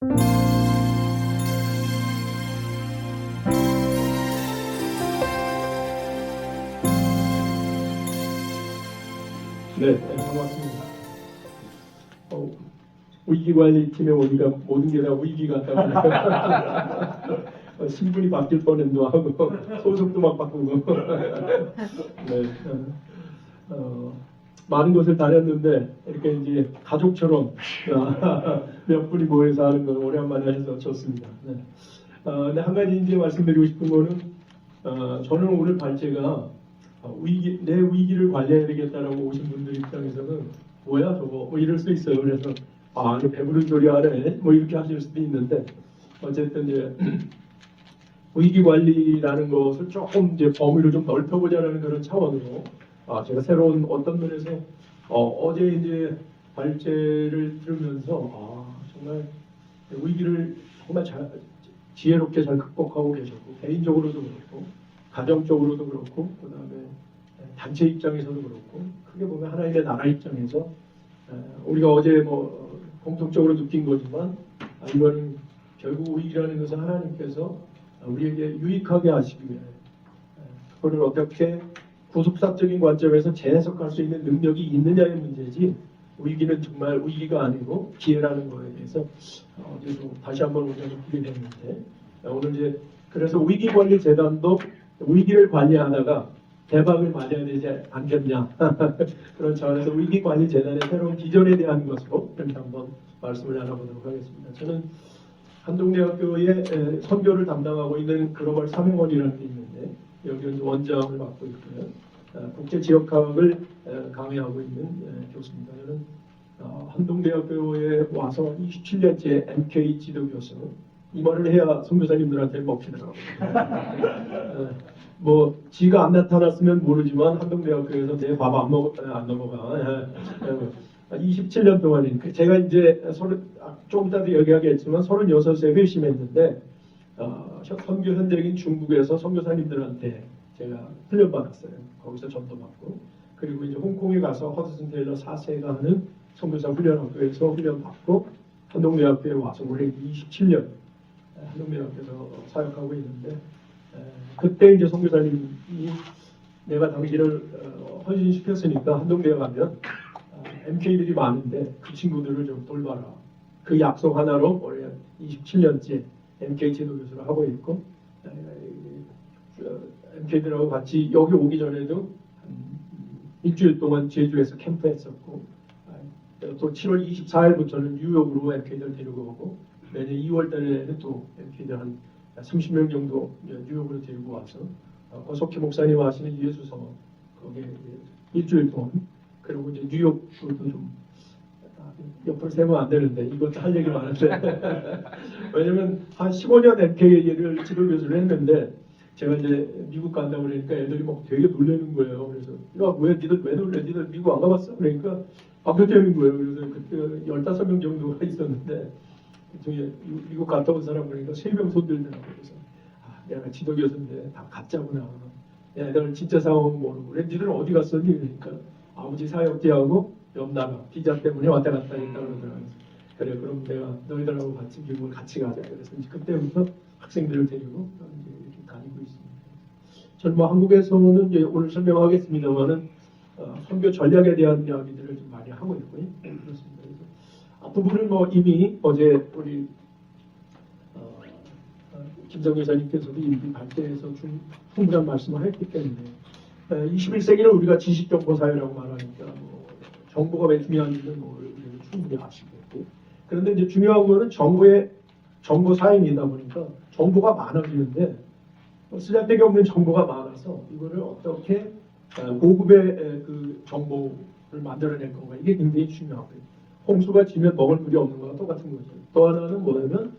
네, 반갑습니다. 위기관리팀에 오니까 모든 게 다 위기 같다고 신분이 바뀔 뻔했도 하고 소속도 막 바꾸고 네, 많은 곳을 다녔는데 이렇게 이제 가족처럼 몇 분이 모여서 하는 건 오랜만에 해서 좋습니다. 네. 근데 한 가지 이제 말씀드리고 싶은 거는 저는 오늘 발제가 내 위기를 관리해야 되겠다라고 오신 분들 입장에서는 뭐야 저거 뭐 이럴 수 있어요. 그래서 이거 배부른 소리 하네 뭐 이렇게 하실 수도 있는데 어쨌든 이제 위기 관리라는 것을 조금 이제 범위를 좀 넓혀보자라는 그런 차원으로 제가 새로운 어떤 면에서 어제 이제 발제를 들으면서 정말 위기를 정말 지혜롭게 잘 극복하고 계셨고 개인적으로도 그렇고 가정적으로도 그렇고 그다음에 단체 입장에서도 그렇고 크게 보면 하나님의 나라 입장에서 우리가 어제 뭐 공통적으로 느낀 거지만 이거는 결국 위기라는 것은 하나님께서 우리에게 유익하게 하시기 위해 그거를 어떻게 구속사적인 관점에서 재해석할 수 있는 능력이 있느냐의 문제지 위기는 정말 위기가 아니고 기회라는 거에 대해서 어제도 다시 한번 우리가 느끼게 됐는데 오늘 이제 그래서 위기관리재단도 위기를 관리하다가 대박을 맞아야 되지 않겠냐 그런 차원에서 위기관리재단의 새로운 비전에 대한 것으로 이렇게 한번 말씀을 나눠보도록 하겠습니다. 저는 한동대학교에 선교를 담당하고 있는 글로벌 사명원이라는 게 있는데 여기는 원장을 맡고 있고요. 국제지역학을 강의하고 있는 교수입니다. 저는 한동대학교에 와서 27년째 MK 지도교수 이 말을 해야 선교사님들한테 먹히더라고요. 뭐 지가 안 나타났으면 모르지만 한동대학교에서 내 밥 안 넘어가 27년 동안이니까 제가 이제 조금 이따도 얘기하겠지만 36세 회심했는데 선교 현장인 중국에서 선교사님들한테 제가 훈련받았어요. 거기서 전도받고 그리고 이제 홍콩에 가서 허드슨 테일러 4세가 하는 선교사 훈련학교에서 훈련받고 한동대학교에 와서 올해 27년 한동대학교에서 사역하고 있는데 그때 이제 선교사님이 내가 당신을 헌신시켰으니까 한동대에 가면 MK들이 많은데 그 친구들을 좀 돌봐라. 그 약속 하나로 올해 27년째 MK 지도교수를 하고 있고 MK들하고 같이 여기 오기 전에도 일주일 동안 제주에서 캠프했었고 또 7월 24일부터는 뉴욕으로 MK들 데리고 오고 매년 2월 달에는 또 MK들 한 30명 정도 뉴욕으로 데리고 와서 고석희 목사님 하시는 예수서 거기에 일주일 동안 그리고 이제 뉴욕도 좀 옆으로 세면 안 되는데 이것도 할 얘기 많은데 왜냐면 한 15년 MK를 지도교수를 했는데 제가 이제 미국 간다고 그러니까 애들이 막 되게 놀라는 거예요. 그래서 야 왜 니들 왜 놀래? 니들 미국 안 가봤어? 그러니까 박효태형인 거예요. 그래서 그때 15명 정도가 있었는데 저기 미국 갔다 온 사람 보니까 3명 손들더라고요. 그래서 내가 지도교수인데 다 가짜구나. 애들 진짜 상황은 모르고 그래 니들은 어디 갔었니? 그러니까 아버지 사역지하고 옆 나라 비자 때문에 왔다 갔다 했다 그러더라고요. 그래 그럼 내가 너희들하고 같이 미국을 같이 가자. 그래서 이제 그때부터 학생들을 데리고 이제 이렇게 다니고 있습니다. 저는 뭐 한국에서는 이제 오늘 설명하겠습니다만은 선교 전략에 대한 이야기들을 좀 많이 하고 있고요. 그렇습니다. 그래서 앞부분은 뭐 이미 어제 우리 김성 여사님께서도 이미 발제에서 충분한 말씀을 했기 때문에 21세기는 우리가 지식정보 사회라고 말하니까 뭐 정보가 왜 중요한지는 우리는 충분히 아시고 그런데 이제 중요한 거는 정보 사회이다 보니까 정보가 많아지는데 쓰잘데기 없는 정보가 많아서 이거를 어떻게 고급의 그 정보를 만들어낼 건가 이게 굉장히 중요하고요. 홍수가 지면 먹을 물이 없는 거와 똑같은 거죠. 또 하나는 뭐냐면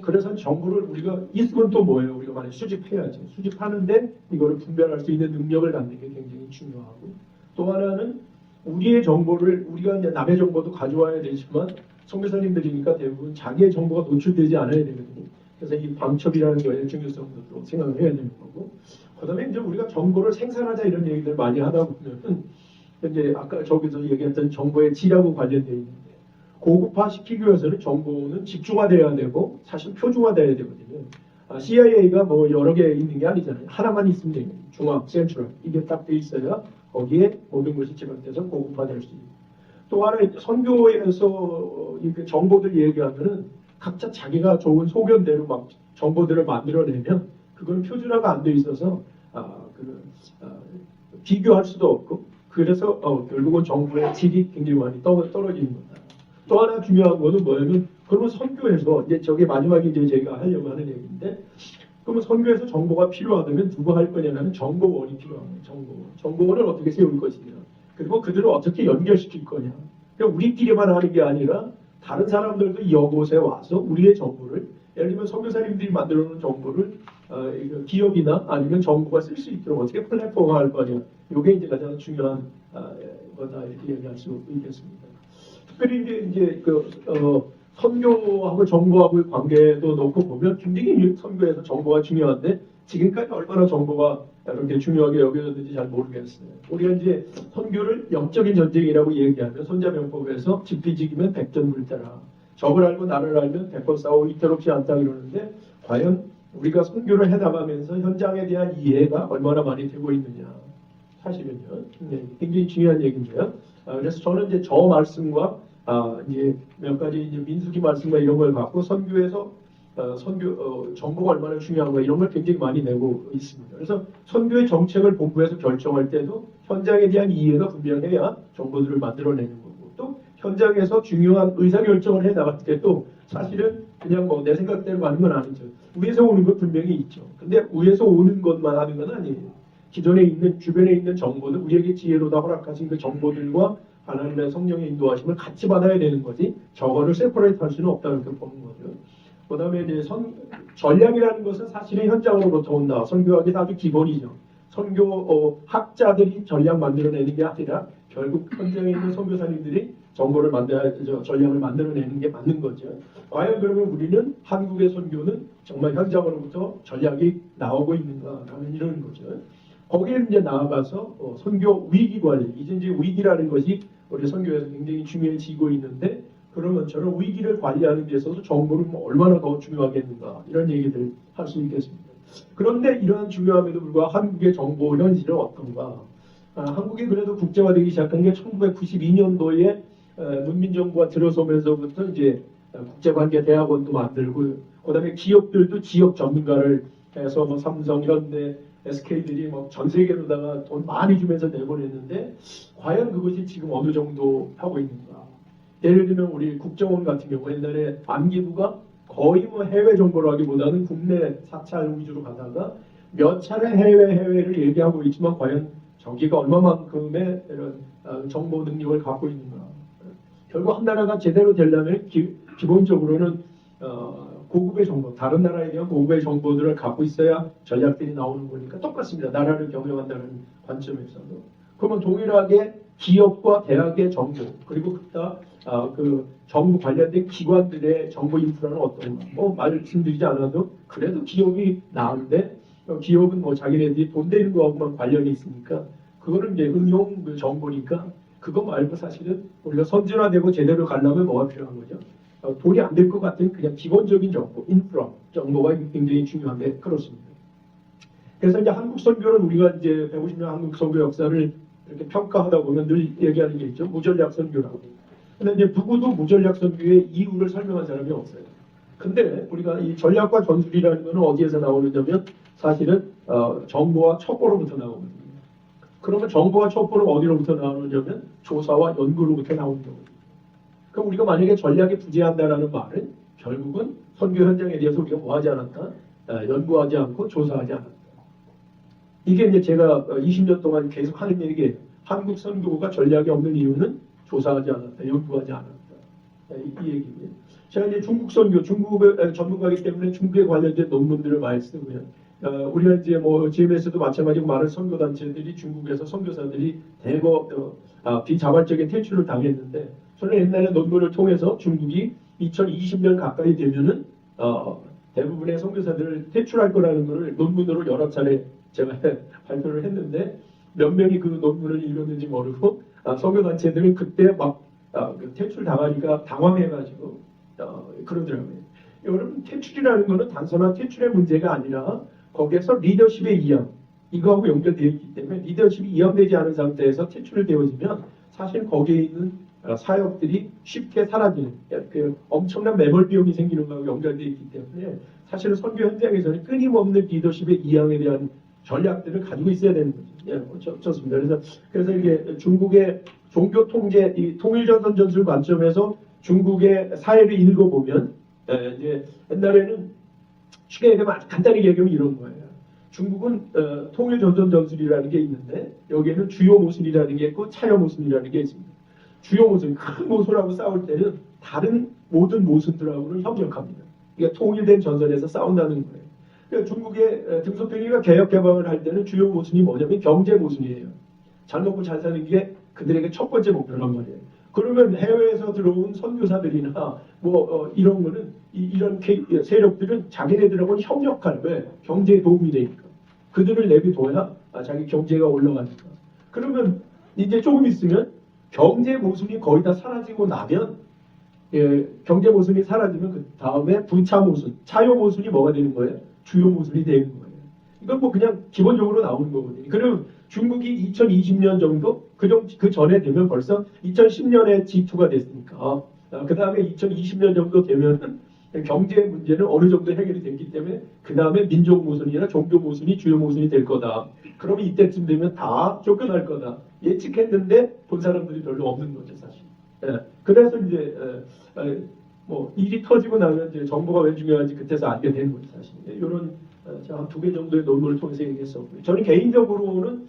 그래서 정보를 우리가 있으면 또 뭐예요? 우리가 만약 수집해야지. 수집하는데 이거를 분별할 수 있는 능력을 갖는 게 굉장히 중요하고 또 하나는 우리의 정보를 우리가 이제 남의 정보도 가져와야 되지만 선교사님들이니까 대부분 자기의 정보가 노출되지 않아야 되거든요. 그래서 이 방첩이라는 거에 중요성도 생각을 해야 되는 거고 그다음에 이제 우리가 정보를 생산하자 이런 얘기들 많이 하다 보면은 이제 아까 저기서 얘기했던 정보의 질하고 관련되어 있는데 고급화시키기 위해서는 정보는 집중화돼야 되고 사실 표준화돼야 되거든요. CIA가 뭐 여러 개 있는 게 아니잖아요. 하나만 있으면 돼요. 중앙, 센트럴. 이게 딱 돼 있어야 거기에 모든 것이 집약돼서 고급화될 수 있는. 또 하나 선교에서 이렇게 정보들 얘기하면은 각자 자기가 좋은 소견대로 막 정보들을 만들어내면 그건 표준화가 안 돼 있어서 비교할 수도 없고 그래서 결국은 정보의 질이 굉장히 많이 떨어지는 거다. 또 하나 중요한 거는 뭐냐면 그러면 선교에서 이제 저게 마지막에 이제 제가 하려고 하는 얘기인데 그러면 선교에서 정보가 필요하다면 누가 할 거냐면 정보원이 필요한 거예요. 정보원. 정보원을 어떻게 세울 것이냐. 그리고 그들을 어떻게 연결시킬 거냐. 그러니까 우리끼리만 하는 게 아니라 다른 사람들도 이곳에 와서 우리의 정보를 예를 들면 선교사님들이 만들어 놓은 정보를 기업이나 아니면 정부가 쓸 수 있도록 어떻게 플랫폼화할 거냐. 이게 이제 가장 중요한 거다 이렇게 얘기할 수 있겠습니다. 특별히 이제 선교하고 정보하고의 관계도 놓고 보면 굉장히 선교에서 정보가 중요한데 지금까지 얼마나 정보가 이렇게 중요하게 여겨졌는지 잘 모르겠어요. 우리가 이제 선교를 영적인 전쟁이라고 얘기하면 손자병법에서 집비지기면 백전불타라. 적을 알고 나를 알면 100번 싸우고 이태롭지 않다 그러는데 과연 우리가 선교를 해나가면서 현장에 대한 이해가 얼마나 많이 되고 있느냐. 사실은요. 굉장히 중요한 얘기인데요. 그래서 저는 이제 저 말씀과 이제 몇 가지 이제 민수기 말씀과 이런 걸 갖고 선교에서 정보가 얼마나 중요한가 이런 걸 굉장히 많이 내고 있습니다. 그래서 선교의 정책을 본부에서 결정할 때도 현장에 대한 이해가 분명해야 정보들을 만들어내는 거고 또 현장에서 중요한 의사결정을 해 나갈 때도 사실은 그냥 뭐 내 생각대로 가는 건 아니죠. 위에서 오는 건 분명히 있죠. 근데 위에서 오는 것만 하는 건 아니에요. 기존에 있는 주변에 있는 정보들 우리에게 지혜로다 허락하신 그 정보들과 하나님의 성령의 인도하심을 같이 받아야 되는 거지 저거를 세퍼레이트 할 수는 없다고 이렇게 보는 거죠. 그 다음에 이제 전략이라는 것은 사실은 현장으로부터 온다. 선교학이 아주 기본이죠. 선교 학자들이 전략 만들어내는 게 아니라 결국 현장에 있는 선교사님들이 정보를 전략을 만들어내는 게 맞는 거죠. 과연 그러면 우리는 한국의 선교는 정말 현장으로부터 전략이 나오고 있는가라는 이런 거죠. 거기에 이제 나아가서 선교 위기 관리, 이제 위기라는 것이 우리 선교에서 굉장히 중요해지고 있는데 그런 것처럼 위기를 관리하는 데 있어서 정보를 얼마나 더 중요하겠는가 이런 얘기들 할 수 있겠습니다. 그런데 이러한 중요함에도 불구하고 한국의 정보 현실은 어떤가? 한국이 그래도 국제화되기 시작한 게 1992년도에 문민정부가 들어서면서부터 이제 국제관계 대학원도 만들고 그다음에 기업들도 지역 전문가를 해서 뭐 삼성, 현대, SK들이 뭐 전 세계로다가 돈 많이 주면서 내보냈는데 과연 그것이 지금 어느 정도 하고 있는가? 예를 들면 우리 국정원 같은 경우 옛날에 안기부가 거의 뭐 해외 정보를 하기보다는 국내 사찰 위주로 가다가 몇 차례 해외를 얘기하고 있지만 과연 저기가 얼마만큼의 이런 정보 능력을 갖고 있는가? 결국 한 나라가 제대로 되려면 기본적으로는 고급의 정보, 다른 나라에 대한 고급의 정보들을 갖고 있어야 전략들이 나오는 거니까 똑같습니다. 나라를 경영한다는 관점에서도. 그러면 동일하게 기업과 대학의 정보, 그리고 그 정부 관련된 기관들의 정보 인프라는 어떤가? 말씀드리지 않아도 그래도 기업이 나은데 기업은 뭐 자기네들이 돈 되는 거하고만 관련이 있으니까 그거는 이제 응용 정보니까 그거 말고 사실은 우리가 선진화되고 제대로 가려면 뭐가 필요한 거죠? 돈이 안 될 것 같은 그냥 기본적인 정보, 인프라 정보가 굉장히 중요한데 그렇습니다. 그래서 이제 한국 선교는 우리가 이제 150년 한국 선교 역사를 이렇게 평가하다 보면 늘 얘기하는 게 있죠. 무전략 선교라고. 근데 이제 누구도 무전략 선교의 이유를 설명한 사람이 없어요. 근데 우리가 이 전략과 전술이라는 것은 어디에서 나오느냐면 사실은 정보와 첩보로부터 나오거든요. 그러면 정보와 첩보는 어디로부터 나오느냐면 조사와 연구로부터 나오는 거거든요. 그럼 우리가 만약에 전략에 부재한다라는 말은 결국은 선교 현장에 대해서 우리가 뭐 하지 않았다? 연구하지 않고 조사하지 않았다. 이게 이제 제가 20년 동안 계속 하는 얘기예요. 한국 선교가 전략이 없는 이유는 조사하지 않았다, 연구하지 않았다. 이 얘기예요. 제가 이제 중국 선교, 중국의 전문가이기 때문에 중국에 관련된 논문들을 많이 쓰고요. 우리가 이제 뭐 GMS도 마찬가지고 많은 선교 단체들이 중국에서 선교사들이 대거 비자발적인 퇴출을 당했는데 저는 옛날에 논문을 통해서 중국이 2020년 가까이 되면은 대부분의 선교사들을 퇴출할 거라는 것을 논문으로 여러 차례 제가 발표를 했는데 몇 명이 그 논문을 읽었는지 모르고 선교단체들은 그때 막 퇴출 당하니까 당황해가지고 그러더라고요. 여러분 퇴출이라는 거는 단순한 퇴출의 문제가 아니라 거기에서 리더십의 이양 이거하고 연결되어 있기 때문에 리더십이 이양되지 않은 상태에서 퇴출을 되어지면 사실 거기에 있는 사역들이 쉽게 사라지는 그 엄청난 매몰 비용이 생기는 거하고 연결되어 있기 때문에 사실은 선교 현장에서는 끊임없는 리더십의 이양에 대한 전략들을 가지고 있어야 되는 거죠. 예, 좋습니다. 그래서 이게 중국의 종교 통제, 이 통일전선 전술 관점에서 중국의 사회를 읽어보면 이제 옛날에는 쉽게 얘기하면 아주 간단히 얘기하면 이런 거예요. 중국은 통일전선 전술이라는 게 있는데 여기에는 주요 모순이라는 게 있고 차여 모순이라는 게 있습니다. 주요 모순, 큰 모순하고 싸울 때는 다른 모든 모순들하고는 협력합니다. 이게 통일된 전선에서 싸운다는 거예요. 그러니까 중국의 등소평이가 개혁 개방을 할 때는 주요 모순이 뭐냐면 경제 모순이에요. 잘 먹고 잘 사는 게 그들에게 첫 번째 목표란 말이에요. 그러면 해외에서 들어온 선교사들이나 이런 거는 이런 세력들은 자기네들하고는 협력할 왜 경제에 도움이 되니까 그들을 내비둬야 자기 경제가 올라가니까. 그러면 이제 조금 있으면 경제 모순이 거의 다 사라지고 나면 경제 모순이 사라지면 그 다음에 부차 모순, 차요 모순이 뭐가 되는 거예요? 주요 모순이 되는 거예요. 이건 뭐 그냥 기본적으로 나오는 거거든요. 그럼 중국이 2020년 정도 그 전에 되면 벌써 2010년에 G2가 됐으니까 그 다음에 2020년 정도 되면은 경제 문제는 어느 정도 해결이 됐기 때문에 그 다음에 민족 모순이나 종교 모순이 주요 모순이 될 거다. 그러면 이때쯤 되면 다 쫓겨날 거다. 예측했는데 본 사람들이 별로 없는 거죠, 사실. 그래서 이제 뭐 일이 터지고 나면 이제 정보가 왜 중요한지 그때서 알게 되는 거죠, 사실. 이런 한 2개 정도의 논문을 통해서 얘기했었고요. 저는 개인적으로는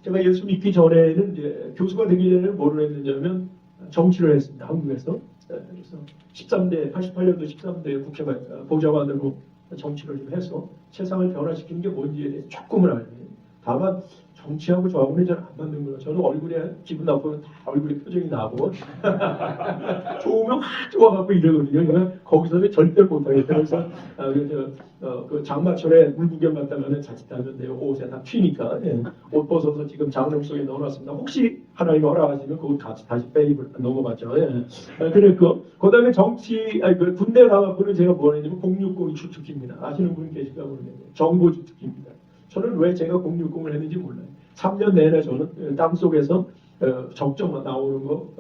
제가 예수 믿기 전에는 이제 교수가 되기 전에는 뭐를 했느냐면 정치를 했습니다, 한국에서. 그래서 88년도 13대 국회 보좌관으로 정치를 좀 해서 세상을 변화시키는 게 뭔지에 대해서 조금은 알고 다만 정치하고 저하고는 잘 안 맞는 거예요. 저는 얼굴에 기분 나쁘면 다 얼굴에 표정이 나고 좋으면 확 좋아갖고 이러거든요. 그러니까 거기서는 절대 못하겠다. 그래서 그 장마철에 물 구경 갔다가는 자칫하면 내 옷에 다 튀니까 옷 벗어서 지금 장롱 속에 넣어놨습니다. 혹시 하나님 허락하시면 그거 다시 빼입을 넘어갔죠. 그랬고 그다음에 그 군대 가갖고는 제가 뭘 했냐면 060 주특기입니다. 아시는 분 계실까 모르겠네요. 정보 주특기입니다. 저는 왜 제가 060을 했는지 몰라요. 3년 내내 저는 땅속에서 적정 나오는 거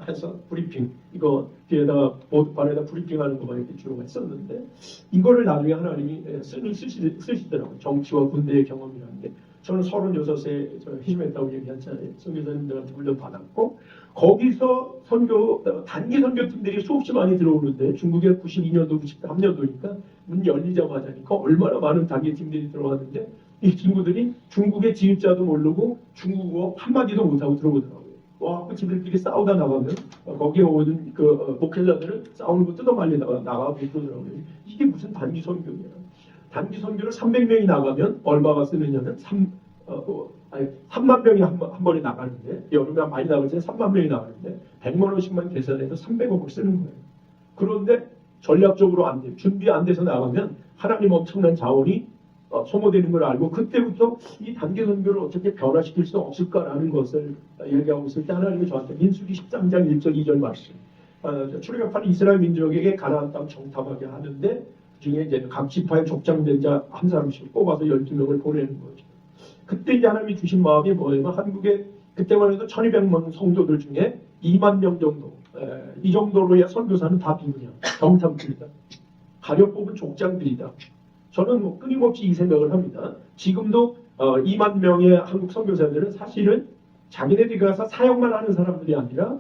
해서 브리핑 이거 뒤에다가 보드판에다 브리핑하는 거만 이렇게 주로 했었는데 이거를 나중에 하나님이 쓰시더라고요. 정치와 군대의 경험이라는 게. 저는 36세 희심했다고 얘기했잖아요. 선교사님들한테 훈련 받았고 거기서 단기 선교팀들이 수없이 많이 들어오는데 중국에 92년도, 93년도니까 문 열리자마자니까 얼마나 많은 단기 팀들이 들어왔는데 이 친구들이 중국의 지휘자도 모르고 중국어 한마디도 못하고 들어오더라고요. 와, 그 지들끼리 싸우다 나가면 거기에 오는 그 목회자들은 싸우는 거 뜯어말리다가 나가고 그러더라고요. 이게 무슨 단기 선교냐. 단기 선교를 300명이 나가면 얼마가 쓰느냐면 3만 명이 한 번에 나가는데 여름에 많이 나갈 때 3만 명이 나가는데 100만 원씩만 계산해서 300억을 쓰는 거예요. 그런데 전략적으로 안 돼요. 준비 안 돼서 나가면 하나님 엄청난 자원이 소모되는 걸 알고 그때부터 이 단계 선교를 어떻게 변화시킬 수 없을까라는 것을 얘기하고 있을 때 하나님이 저한테 민수기 13장 1절 2절 말씀 출애굽한 이스라엘 민족에게 가나안 땅 정탐하게 하는데 그중에 이제 각 지파의 족장된 자 한 사람씩 뽑아서 12명을 보내는 거죠. 그때 이제 하나님이 주신 마음이 뭐냐면 한국에 그때만 해도 1200만 성도들 중에 2만 명 정도 이 정도로야 선교사는 다 누구냐 정탐들이다. 가려 뽑은 족장들이다. 저는 뭐 끊임없이 이 생각을 합니다. 지금도 2만 명의 한국 선교사들은 사실은 자기네들이 가서 사역만 하는 사람들이 아니라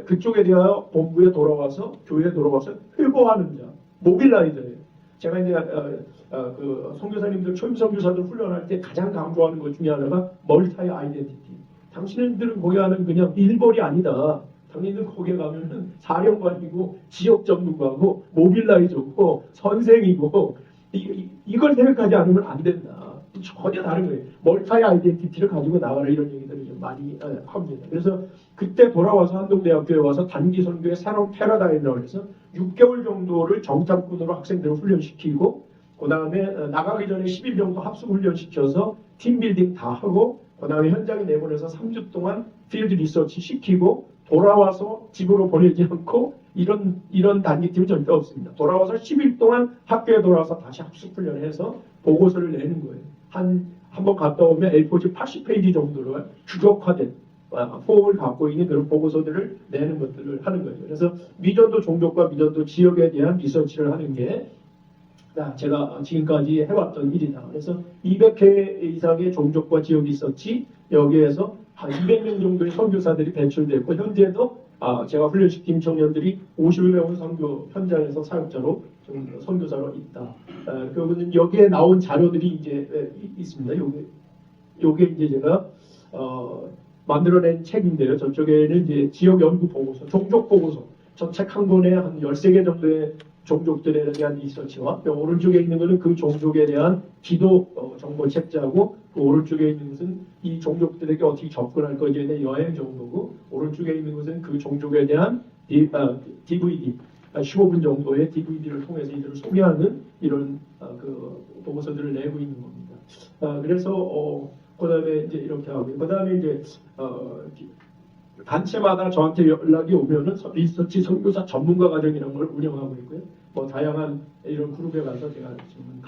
그쪽에 대하여 본부에 돌아와서 교회에 돌아와서 회고하는 자, 모빌라이저예요. 제가 이제 그 선교사님들 초임 선교사들 훈련할 때 가장 강조하는 것 중에 하나가 멀타이 아이덴티티. 당신들은 거기 하는 그냥 일벌이 아니다. 당신들 거기에 가면은 사령관이고 지역 전문가고 모빌라이저고 선생이고 이걸 생각하지 않으면 안 된다. 전혀 다른 거예요. 멀타이 아이덴티티를 가지고 나가라 이런 얘기들을 좀 많이 합니다. 그래서 그때 돌아와서 한동대학교에 와서 단기 선교의 새로운 패러다임이라고 해서 6개월 정도를 정탐꾼으로 학생들을 훈련시키고 그 다음에 나가기 전에 10일 정도 합숙 훈련시켜서 팀빌딩 다 하고 그 다음에 현장에 내보내서 3주 동안 필드 리서치 시키고 돌아와서 집으로 보내지 않고 이런 단기팀은 절대 없습니다. 돌아와서 10일 동안 학교에 돌아와서 다시 학습훈련을 해서 보고서를 내는 거예요. 한번 갔다 오면 A4지 80페이지 정도로 규격화된 폼을 갖고 있는 그런 보고서들을 내는 것들을 하는 거예요. 그래서 미전도 종족과 미전도 지역에 대한 리서치를 하는 게 제가 지금까지 해왔던 일이다. 그래서 200회 이상의 종족과 지역 리서치, 여기에서 한 200명 정도의 선교사들이 배출됐고, 현재도 제가 훈련시킨 청년들이 50여 명은 선교 현장에서 사역자로 선교사로 있다. 그거는 여기에 나온 자료들이 이제 있습니다. 요게 이제 제가 만들어낸 책인데요. 저쪽에는 이제 지역 연구 보고서, 종족 보고서, 저 책 한 권에 한 13개 정도의 종족들에 대한 리서치와, 오른쪽에 있는 것은 그 종족에 대한 기도 정보 책자고, 그 오른쪽에 있는 것은 이 종족들에게 어떻게 접근할 것에 대한 여행 정보고, 오른쪽에 있는 것은 그 종족에 대한 DVD, 15분 정도의 DVD를 통해서 이들을 소개하는 이런 그 보고서들을 내고 있는 겁니다. 그래서 그다음에 이제 이렇게 하고, 그다음에 이제 단체마다 저한테 연락이 오면은 리서치 선교사 전문가 과정이라는 걸 운영하고 있고요. 뭐 다양한 이런 그룹에 가서 제가 지금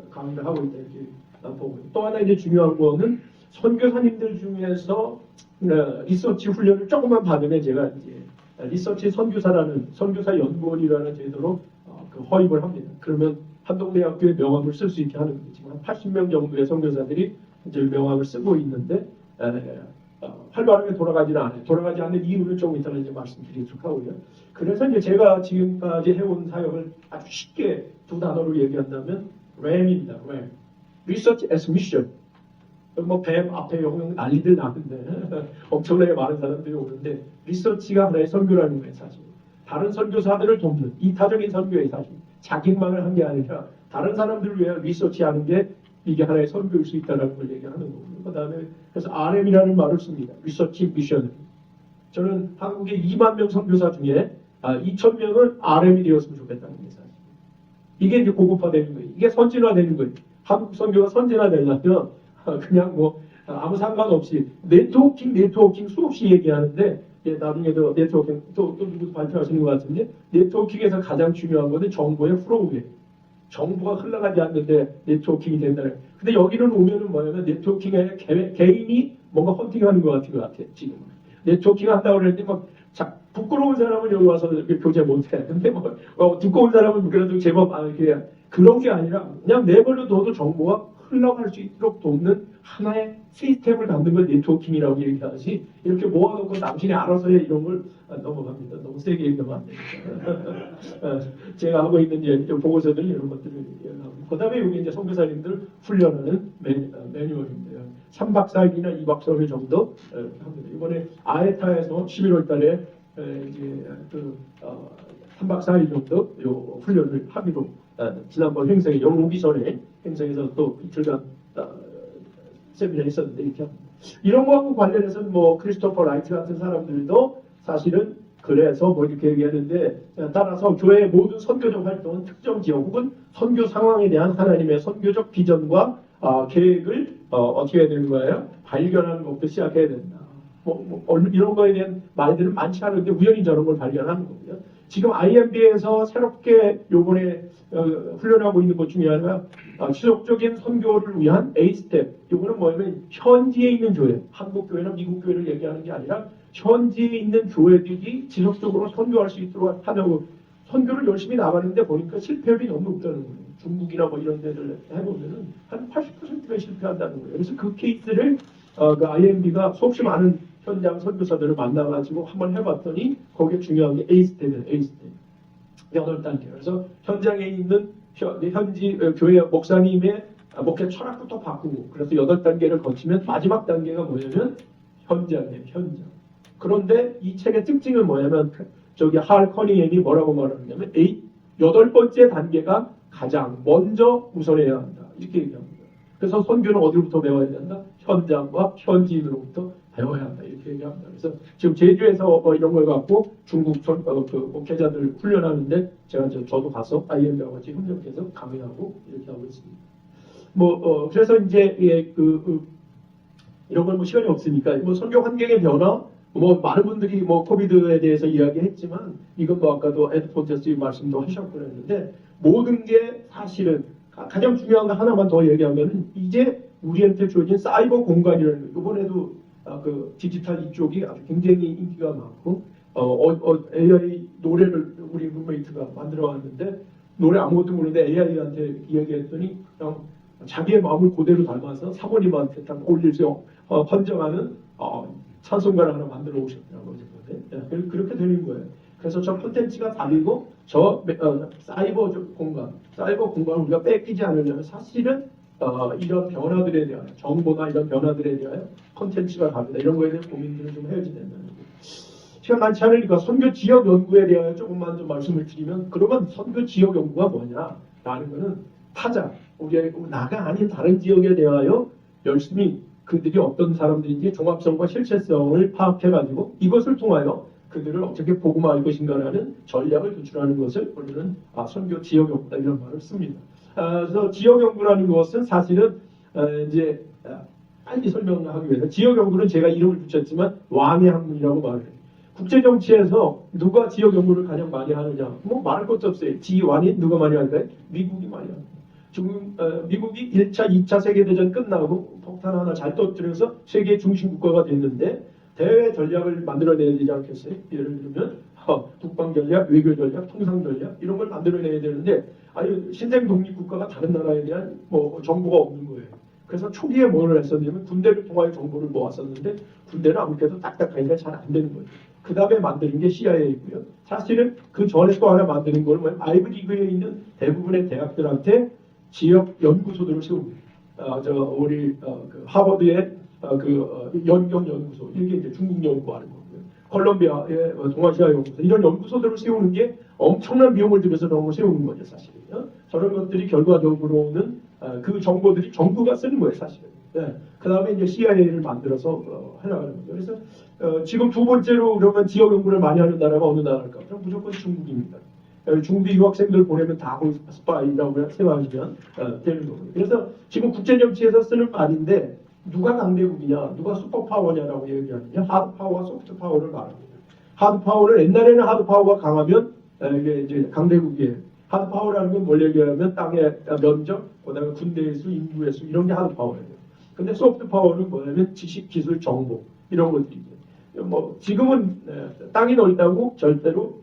강의를 하고 있다 이렇게 보고 있고, 또 하나 이제 중요한 거는 선교사님들 중에서 리서치 훈련을 조금만 받으면 제가 이제 리서치 선교사라는 선교사 연구원이라는 제도로 그 허입을 합니다. 그러면 한동대학교의 명함을 쓸 수 있게 하는 거죠. 지금 한 80명 정도의 선교사들이 이제 명함을 쓰고 있는데 활발하게 돌아가지는 않아요. 돌아가지 않는 이유를 조금 이따가 이제 말씀드리도록 하고요. 그래서 이제 제가 지금까지 해온 사역을 아주 쉽게 두 단어로 얘기한다면 RAM입니다. RAM. Research as Mission. 뭐 뱀 앞에 여기 난리들 나는데 엄청나게 많은 사람들이 오는데, 리서치가 하나의 선교라는 거예요. 사실 다른 선교사들을 돕는 이타적인 선교의 사실 자기만을 한 게 아니라 다른 사람들을 위해 리서치하는 게 이게 하나의 선교일 수 있다는 걸 얘기하는 거고요. 그 다음에 그래서 RM이라는 말을 씁니다. 리서치 미션. 저는 한국의 2만 명 선교사 중에 2,000명은 RM이 되었으면 좋겠다는 게 사실. 이게 이제 고급화되는 거예요. 이게 선진화되는 거예요. 한국 선교가 선진화되려면 그냥 뭐 아무 상관없이 네트워킹 수없이 얘기하는데, 나중에도 네트워킹 또 누구 발표하시는 것 같은데, 네트워킹에서 가장 중요한 것은 정보의 플로우예요. 정보가 흘러가지 않는데 네트워킹이 된다는. 근데 여기는 오면은 뭐냐면 네트워킹에 개인이 뭔가 헌팅하는 것 같은 것 같아요. 지금 네트워킹 한다고 그랬는데 막 부끄러운 사람은 여기 와서 이렇게 교제 못해. 근데 뭐 두꺼운 사람은 그래도 제법 이렇게 그런 게 아니라 그냥 내버려 둬도 정보가 흘러갈 수 있도록 돕는 하나의 시스템을 만든 걸 네트워킹이라고 얘기하지, 이렇게 모아놓고 당신이 알아서 해 이런 걸 넘어갑니다. 너무 세게 얘기하면 안 됩니다. 제가 하고 있는 이제 보고서들 이런 것들을 얘기하고, 그 다음에 여기 이제 선교사님들 훈련하는 매뉴얼인데요. 3박 4일이나 2박 3일 정도 합니다. 이번에 아에타에서 11월 달에 이제 3박 4일 정도 요 훈련을 하기로 지난번 행사에 영오기 전에 행사에서 또 이틀간 세미나 했었는데, 이렇게 합니다. 이런 거하고 관련해서는 뭐 크리스토퍼 라이트 같은 사람들도 사실은 그래서 뭐 이렇게 얘기하는데, 따라서 교회의 모든 선교적 활동은 특정 지역 혹은 선교 상황에 대한 하나님의 선교적 비전과 계획을 어떻게 해야 되는 거예요? 발견하는 것부터 시작해야 된다. 이런 거에 대한 말들은 많지 않은데 우연히 저런 걸 발견하는 거고요. 지금 IMB에서 새롭게 요번에 훈련하고 있는 것 중에 하나가 지속적인 선교를 위한 A-스텝. 이거는 뭐냐면 현지에 있는 교회, 한국 교회나 미국 교회를 얘기하는 게 아니라 현지에 있는 교회들이 지속적으로 선교할 수 있도록 하려고 선교를 열심히 나가는데 보니까 실패율이 너무 높다는 거예요. 중국이나 뭐 이런 데를 해보면은 한 80%가 실패한다는 거예요. 그래서 그 케이스를 그 IMB가 수없이 많은 현장 선교사들을 만나가지고 한번 해봤더니 거기에 중요한 게 A-스텝이에요. A-스텝. 8단계. 그래서 현장에 있는 현지 교회 목사님의 목회 철학부터 바꾸고, 그래서 8단계를 거치면 마지막 단계가 뭐냐면 현장이에요. 현장. 그런데 이 책의 특징은 뭐냐면 저기 할 커니햄이 뭐라고 말하느냐면 8번째 단계가 가장 먼저 우선해야 한다. 이렇게 얘기합니다. 그래서 선교는 어디로부터 배워야 된다? 현장과 현지인으로부터 배워야 한다. 이렇게 얘기합니다. 그래서 지금 제주에서 이런 걸 갖고 중국 그 목회자들 훈련하는데 제가 저도 가서 IMB와 같이 협력해서 강의하고 이렇게 하고 있습니다. 그래서 이제 이런 걸 뭐 시간이 없으니까 뭐 선교 환경의 변화, 뭐 많은 분들이 뭐 코비드에 대해서 이야기했지만 이건 뭐 아까도 에드 폰테스 말씀도 하셨고 그랬는데 모든 게 사실은 가장 중요한 거 하나만 더 얘기하면 이제 우리한테 주어진 사이버 공간이라는 거 이번에도 그 디지털 이쪽이 아주 굉장히 인기가 많고 AI 노래를 우리 룸메이트가 만들어 왔는데 노래 아무것도 모르는데 AI한테 이야기했더니 그냥 자기의 마음을 그대로 닮아서 사모님한테 딱 올려서 헌정하는 찬송가를 하나 만들어 오셨더라고요. 그렇게 되는 거예요. 그래서 저 콘텐츠가 답이고 저 사이버 공간을 우리가 뺏기지 않으려면 사실은 이런 변화들에 대하여 정보나 이런 변화들에 대하여 콘텐츠가 답이다. 이런 거에 대한 고민들을 좀 해야지 된다는 거예요. 시간 많지 않으니까 선교 지역 연구에 대하여 조금만 좀 말씀을 드리면 그러면 선교 지역 연구가 뭐냐라는 거는 타자 나가 아닌 다른 지역에 대하여 열심히 그들이 어떤 사람들인지 종합성과 실체성을 파악해가지고 이것을 통하여 그들을 어떻게 복음화할 것인가라는 전략을 도출하는 것을 우리는 선교 지역 연구다 이런 말을 씁니다. 그래서 지역 연구라는 것은 사실은 이제 빨리 설명하기 위해서 지역 연구는 제가 이름을 붙였지만 왕의 학문이라고 말을 해요. 국제 정치에서 누가 지역 연구를 가장 많이 하느냐? 뭐 말할 것도 없어요. 지완이 누가 많이 할까요? 미국이 많이 합니다. 지금 미국이 1차, 2차 세계대전 끝나고 폭탄 하나 잘 터뜨려서 세계 중심 국가가 됐는데 대외 전략을 만들어내야 되지 않겠어요? 예를 들면 국방 전략, 외교 전략, 통상 전략 이런 걸 만들어내야 되는데 아니 신생 독립 국가가 다른 나라에 대한 뭐 정보가 없는 거예요. 그래서 초기에 뭘 했었냐면 군대를 통하여 정보를 모았었는데 군대는 아무래도 딱딱하니까 잘 안 되는 거예요. 그 다음에 만드는 게 CIA이고요. 사실은 그 전에 또 하나 만드는 거는 아이브리그에 있는 대부분의 대학들한테 지역 연구소들을 세웁니다. 우리 그 하버드의 연경 연구소 이게 이제 중국 연구하는 거고요. 콜롬비아의 동아시아 연구소 이런 연구소들을 세우는 게 엄청난 비용을 들여서 그런 걸 세우는 거죠, 사실은요. 저런 것들이 결과적으로는 그 정보들이 정부가 쓰는 거예요, 사실은. 네. 그 다음에 이제 CIA를 만들어서 해나가는 거죠. 그래서 지금 두 번째로 그러면 지역 연구를 많이 하는 나라가 어느 나라일까? 그럼 무조건 중국입니다. 중국 유학생들 보내면 다 스파이라고 생각하시면 되는 거고요. 그래서 지금 국제정치에서 쓰는 말인데 누가 강대국이냐, 누가 슈퍼파워냐라고 얘기하느냐, 하드파워와 소프트파워를 말합니다. 하드파워는 옛날에는 하드파워가 강하면 이게 이제 강대국이에요. 하드파워라는 건 뭘 얘기하면 땅의 면적, 그다음에 군대의 수, 인구의 수 이런 게 하드파워예요. 근데 소프트파워는 뭐냐면 지식, 기술, 정보 이런 것들이죠. 뭐 지금은 땅이 넓다고 절대로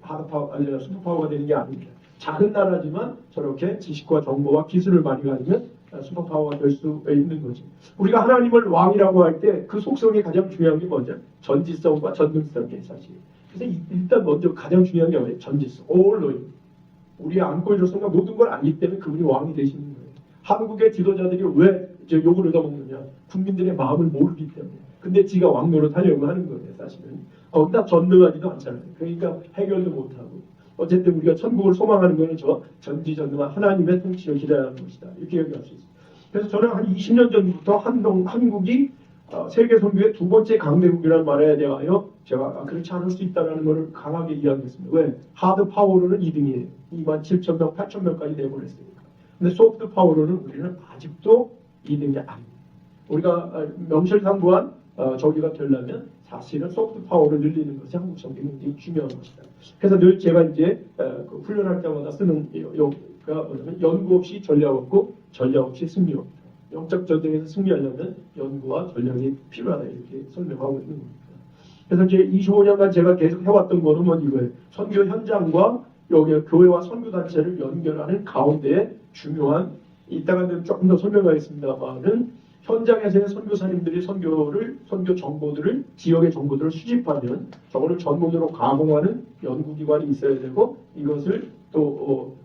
슈퍼파워가 되는 게 아닙니다. 작은 나라지만 저렇게 지식과 정보와 기술을 많이 가지면 슈퍼파워가 될 수 있는 거죠. 우리가 하나님을 왕이라고 할 때 그 속성이 가장 중요한 게 뭐죠? 전지성과 전능성이에요, 사실. 그래서 일단 먼저 가장 중요한 게 뭐예요? 전지성, all knowing. 우리의 안고 있는 순간 모든 걸 알기 때문에 그분이 왕이 되시는 거예요. 한국의 지도자들이 왜 욕을 얻어먹느냐? 국민들의 마음을 모르기 때문에. 근데 지가 왕 노릇하려고 하는 거예요, 사실은. 거기다 전능하지도 않잖아요. 그러니까 해결도 못하고. 어쨌든 우리가 천국을 소망하는 것은 저 전지전능한 하나님의 통치를 기대하는 것이다. 이렇게 얘기할 수 있어요. 그래서 저는 한 20년 전부터 한국이 세계 선교의 두 번째 강대국이라는 말에 대하여 제가 그렇지 않을 수 있다는 것을 강하게 이야기했습니다. 왜? 하드 파워로는 2등이에요. 27,000명, 8,000명까지 내보냈으니까. 근데 소프트 파워로는 우리는 아직도 2등이 아닙니다. 우리가 명실상부한 저기가 되려면 사실은 소프트 파워를 늘리는 것이 한국 선교에 굉장히 중요한 것이다. 그래서 늘 제가 이제 훈련할 때마다 쓰는 용어가 뭐냐면 연구 없이 전략 없고 전략 없이 승리 없다. 영적 전쟁에서 승리하려면 연구와 전략이 필요하다 이렇게 설명하고 있는 겁니다. 그래서 이제 25년간 제가 계속 해왔던 거는 뭐 이거예요. 선교 현장과 여기 교회와 선교 단체를 연결하는 가운데 중요한 이따가 조금 더 설명하겠습니다만은 현장에서의 선교사님들이 선교 정보들을 지역의 정보들을 수집하면 저거를 전문으로 가공하는 연구기관이 있어야 되고 이것을 또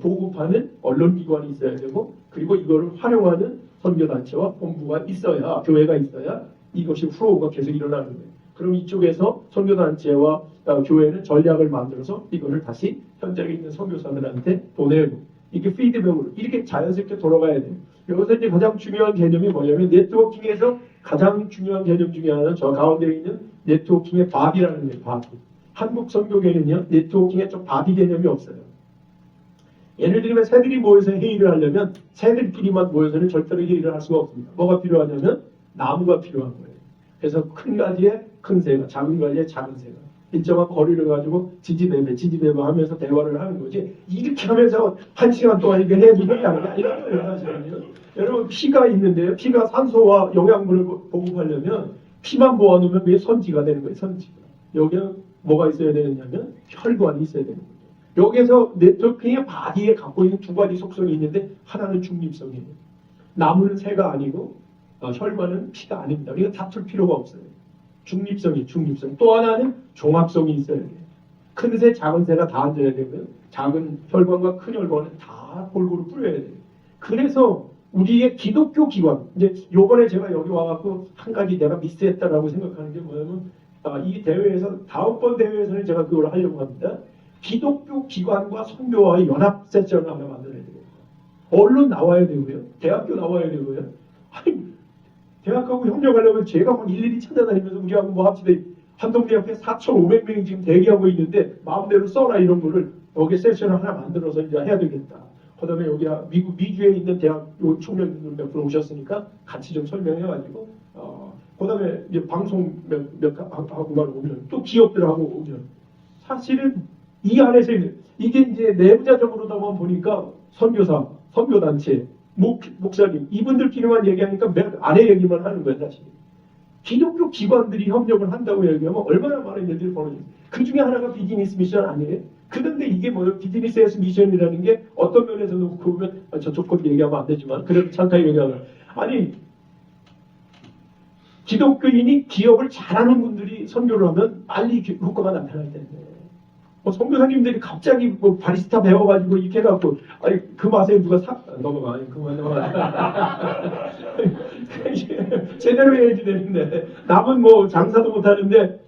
보급하는 언론기관이 있어야 되고 그리고 이거를 활용하는 선교단체와 본부가 있어야 교회가 있어야 이것이 플로우가 계속 일어나는 거예요. 그럼 이쪽에서 선교단체와 교회는 전략을 만들어서 이거를 다시 현장에 있는 선교사들한테 보내고 이게 피드백으로 이렇게 자연스럽게 돌아가야 돼요. 여기서 이제 가장 중요한 개념이 뭐냐면 네트워킹에서 가장 중요한 개념 중에 하나는 저 가운데 있는 네트워킹의 바디라는 게 바디. 한국 선교계는요 네트워킹에 좀 바디 개념이 없어요. 예를 들면 새들이 모여서 회의를 하려면 새들끼리만 모여서는 절대로 회의를 할 수가 없습니다. 뭐가 필요하냐면 나무가 필요한 거예요. 그래서 큰 가지에 큰 새가, 작은 가지에 작은 새가 일정한 거리를 가지고 지지배배 하면서 대화를 하는 거지. 이렇게 하면서 1시간 동안 이게 해주는 게 아니라 거예요, 사실은요. 여러분, 피가 있는데요. 피가 산소와 영양분을 보급하려면 피만 모아놓으면 그게 선지가 되는 거예요, 선지가. 여기에 뭐가 있어야 되느냐면 혈관이 있어야 되는 거예요. 여기에서 네트워킹의 바디에 갖고 있는 두 가지 속성이 있는데 하나는 중립성이에요. 나무는 새가 아니고 혈관은 피가 아닙니다. 우리가 다툴 필요가 없어요. 중립성이 중립성. 또 하나는 종합성이 있어야 돼요. 큰 새, 작은 새가 다 앉아야 되고요. 작은 혈관과 큰 혈관은 다 골고루 뿌려야 돼요. 그래서 우리의 기독교 기관, 이제 요번에 제가 여기 와갖고 한 가지 내가 미스했다라고 생각하는 게 뭐냐면 이 대회에서 다음번 대회에서는 제가 그걸 하려고 합니다. 기독교 기관과 선교와의 연합 세션을 하나 만들어야 돼요. 언론 나와야 되고요. 대학교 나와야 되고요. 아니, 대학하고 협력하려면 제가 막 일일이 찾아다니면서 우리하고 뭐 합치다 한 동네 앞에 4,500명이 지금 대기하고 있는데 마음대로 써라 이런 거를 여기 세션을 하나 만들어서 이제 해야 되겠다. 그 다음에 여기 미국 미주에 있는 대학 청년들 몇 분 오셨으니까 같이 좀 설명해가지고 그 다음에 이제 방송 몇 하고만 오면 또 기업들하고 오면 사실은 이 안에서 이게 이제 내부자적으로다만 보니까 선교사, 선교단체, 목사님 이분들끼리만 얘기하니까 맨 아래 얘기만 하는 거예요 사실. 기독교 기관들이 협력을 한다고 얘기하면 얼마나 많은 일들이 벌어집니까? 그 중에 하나가 비즈니스 미션 아니에요? 그런데 이게 뭐예요? 비즈니스 미션이라는 게 어떤 면에서 놓고 보면 저쪽 것 얘기하면 안 되지만 그래도 잠깐 얘기하면 아니 기독교인이 기업을 잘하는 분들이 선교를 하면 빨리 효과가 나타날 텐데 선교사님들이 갑자기 뭐 바리스타 배워가지고 이렇게 해갖고 아니 그 맛에 누가 넘어가 아니 그만 넘어가 제대로 해야지 되는데 남은 뭐 장사도 못하는데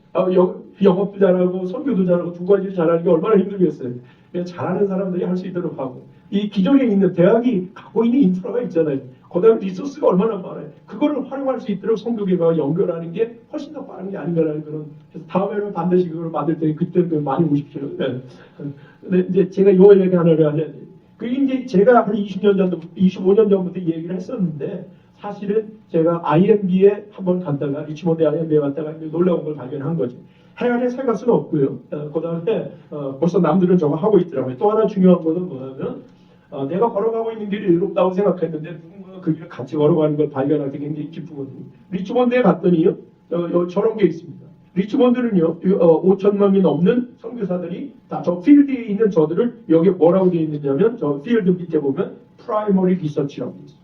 영업도 잘하고 선교도 잘하고 두 가지를 잘하는 게 얼마나 힘들겠어요. 그냥 잘하는 사람들이 할 수 있도록 하고 이 기존에 있는 대학이 갖고 있는 인프라가 있잖아요. 그 다음에 리소스가 얼마나 많아요. 그거를 활용할 수 있도록 선교계가 연결하는 게 훨씬 더 빠른 게 아닌가라는 그런. 그래서 다음에는 반드시 그걸 만들 때 그때 많이 오십시오. 네. 근데 이제 제가 요 얘기 하나를 하려야 돼요. 그게 이제 제가 한 20년 전부터 25년 전부터 이 얘기를 했었는데 사실은 제가 IMB에 한번 갔다가 리치몬드 IMB에 갔다가 놀라운 걸 발견한 거죠. 해안에 살 수는 없고요. 그 다음에 벌써 남들은 저거 하고 있더라고요. 또 하나 중요한 것은 뭐냐면 내가 걸어가고 있는 길이 의롭다고 생각했는데 누군가 그 길을 같이 걸어가는 걸 발견할 때 굉장히 기쁘거든요. 리치몬드에 갔더니요. 저런 게 있습니다. 리치몬드는요. 5천명이 넘는 선교사들이 다 저 필드에 있는 저들을 여기에 뭐라고 되어 있느냐면 저 필드 밑에 보면 프라이머리 리서치라고 되어 있어요.